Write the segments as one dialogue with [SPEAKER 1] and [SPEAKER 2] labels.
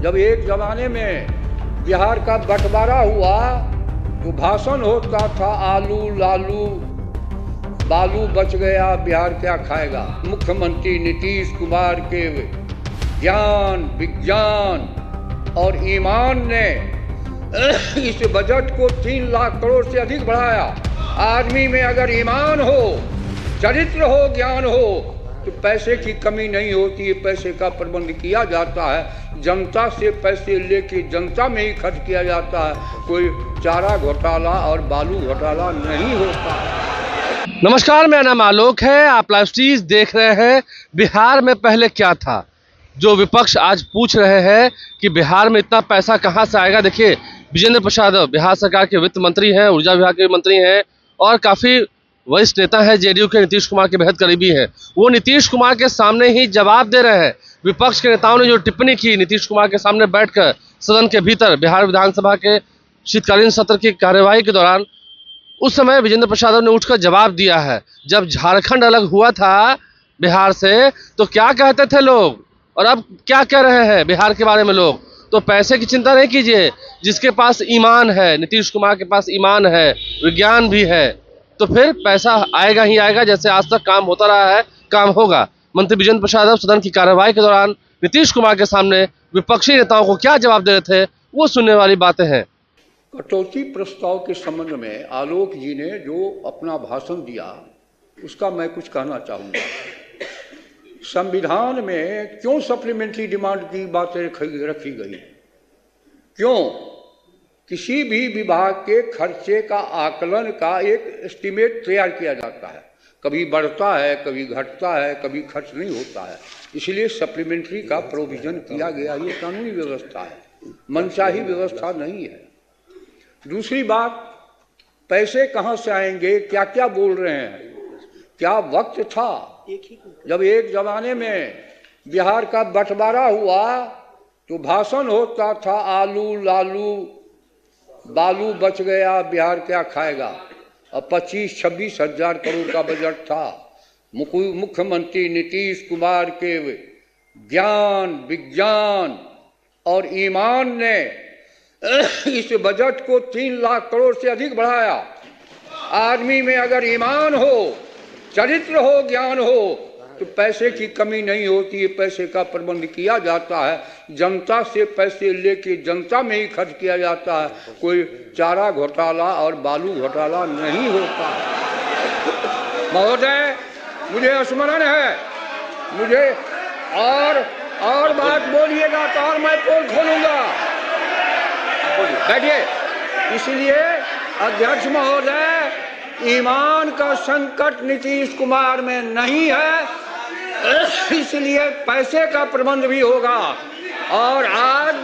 [SPEAKER 1] जब एक जमाने में बिहार का बंटवारा हुआ तो भाषण होता था आलू लालू बालू बच गया बिहार क्या खाएगा। मुख्यमंत्री नीतीश कुमार के ज्ञान विज्ञान और ईमान ने इस बजट को 3 लाख करोड़ से अधिक बढ़ाया। आदमी में अगर ईमान हो, चरित्र हो, ज्ञान हो तो पैसे की कमी नहीं होती है। पैसे का प्रबंध किया जाता है, जनता से पैसे लेके जनता में ही खर्च किया जाता है। कोई चारा घोटाला और बालू घोटाला नहीं होता है।
[SPEAKER 2] नमस्कार, मेरा नाम आलोक है। आप लाइव स्ट्रीज देख रहे हैं। बिहार में पहले क्या था, जो विपक्ष आज पूछ रहे हैं कि बिहार में इतना पैसा कहां से आएगा। देखिए, विजेंद्र प्रसाद बिहार सरकार के वित्त मंत्री हैं, ऊर्जा विभाग के मंत्री हैं और काफ़ी वरिष्ठ नेता है जेडीयू के, नीतीश कुमार के बेहद करीबी हैं। वो नीतीश कुमार के सामने ही जवाब दे रहे हैं। विपक्ष के नेताओं ने जो टिप्पणी की नीतीश कुमार के सामने बैठकर सदन के भीतर बिहार विधानसभा के शीतकालीन सत्र की कार्यवाही के दौरान, उस समय विजेंद्र प्रसाद ने उठकर जवाब दिया है। जब झारखंड अलग हुआ था बिहार से तो क्या कहते थे लोग और अब क्या कह रहे हैं बिहार के बारे में लोग। तो पैसे की चिंता नहीं कीजिए, जिसके पास ईमान है, नीतीश कुमार के पास ईमान है, विज्ञान भी है, तो फिर पैसा आएगा ही आएगा। जैसे आज तक काम होता रहा है, काम होगा। मंत्री विजेंद्र प्रसाद सदन की कार्यवाही के दौरान नीतीश कुमार के सामने विपक्षी नेताओं को क्या जवाब दे रहे थे, वो सुनने वाली बातें हैं।
[SPEAKER 1] कटौती प्रस्ताव के संबंध में आलोक जी ने जो अपना भाषण दिया, उसका मैं कुछ कहना चाहूँगा। संविधान में क्यों सप्लीमेंट्री डिमांड की बातें रखी गई? क्यों? किसी भी विभाग के खर्चे का आकलन का एक एस्टीमेट तैयार किया जाता है। कभी बढ़ता है, कभी घटता है, कभी खर्च नहीं होता है। इसलिए सप्लीमेंट्री का प्रोविजन किया गया। ये कानूनी व्यवस्था है, मनचाही व्यवस्था नहीं है। दूसरी बात, पैसे कहाँ से आएंगे, क्या क्या बोल रहे हैं। क्या वक्त था जब एक जमाने में बिहार का बंटवारा हुआ तो भाषण होता था आलू लालू बालू बच गया बिहार क्या खाएगा। अब 25-26 हजार करोड़ का बजट था। मुख्यमंत्री नीतीश कुमार के ज्ञान विज्ञान और ईमान ने इस बजट को 3 लाख करोड़ से अधिक बढ़ाया। आदमी में अगर ईमान हो, चरित्र हो, ज्ञान हो तो पैसे की कमी नहीं होती है। पैसे का प्रबंध किया जाता है, जनता से पैसे लेके जनता में ही खर्च किया जाता है। कोई चारा घोटाला और बालू घोटाला नहीं होता है। महोदय, मुझे स्मरण है, मुझे और बात बोलिएगा तो और मैं पोल खोलूंगा। बैठिए। इसलिए अध्यक्ष महोदय, ईमान का संकट नीतीश कुमार में नहीं है, इसलिए पैसे का प्रबंध भी होगा। और आज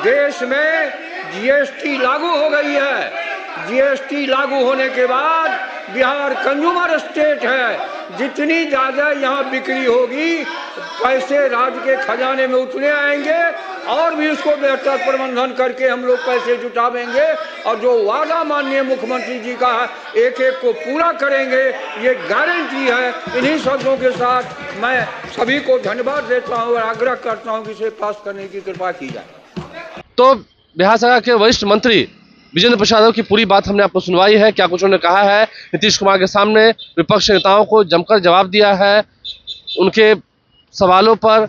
[SPEAKER 1] देश में जीएसटी लागू हो गई है। जीएसटी लागू होने के बाद बिहार कंज्यूमर स्टेट है। जितनी ज़्यादा यहाँ बिक्री होगी, पैसे राज्य के खजाने में उतने आएंगे और भी उसको बेहतर प्रबंधन करके हम लोग पैसे जुटावेंगे। और जो वादा माननीय मुख्यमंत्री जी का है, एक एक को पूरा करेंगे, ये गारंटी है। इन्हीं शब्दों के साथ मैं सभी को धन्यवाद देता हूँ और आग्रह करता हूँ कि इसे पास करने की कृपा की जाए।
[SPEAKER 2] तो बिहार सरकार के वरिष्ठ मंत्री विजेंद्र प्रसाद की पूरी बात हमने आपको सुनवाई है। क्या कुछ उन्होंने कहा है, नीतीश कुमार के सामने विपक्ष नेताओं को जमकर जवाब दिया है। उनके सवालों पर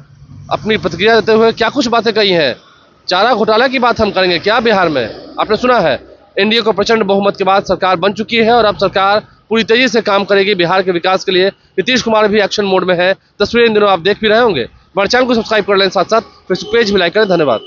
[SPEAKER 2] अपनी प्रतिक्रिया देते हुए क्या कुछ बातें कही हैं। चारा घोटाला की बात हम करेंगे क्या बिहार में? आपने सुना है, एनडीए को प्रचंड बहुमत के बाद सरकार बन चुकी है और अब सरकार पूरी तेजी से काम करेगी बिहार के विकास के लिए। नीतीश कुमार भी एक्शन मोड में है। तस्वीरें इन दिनों आप देख भी रहे होंगे। हमारे चैनल को सब्सक्राइब कर लें, साथ साथ फेसबुक पेज भी लाइक करें। धन्यवाद।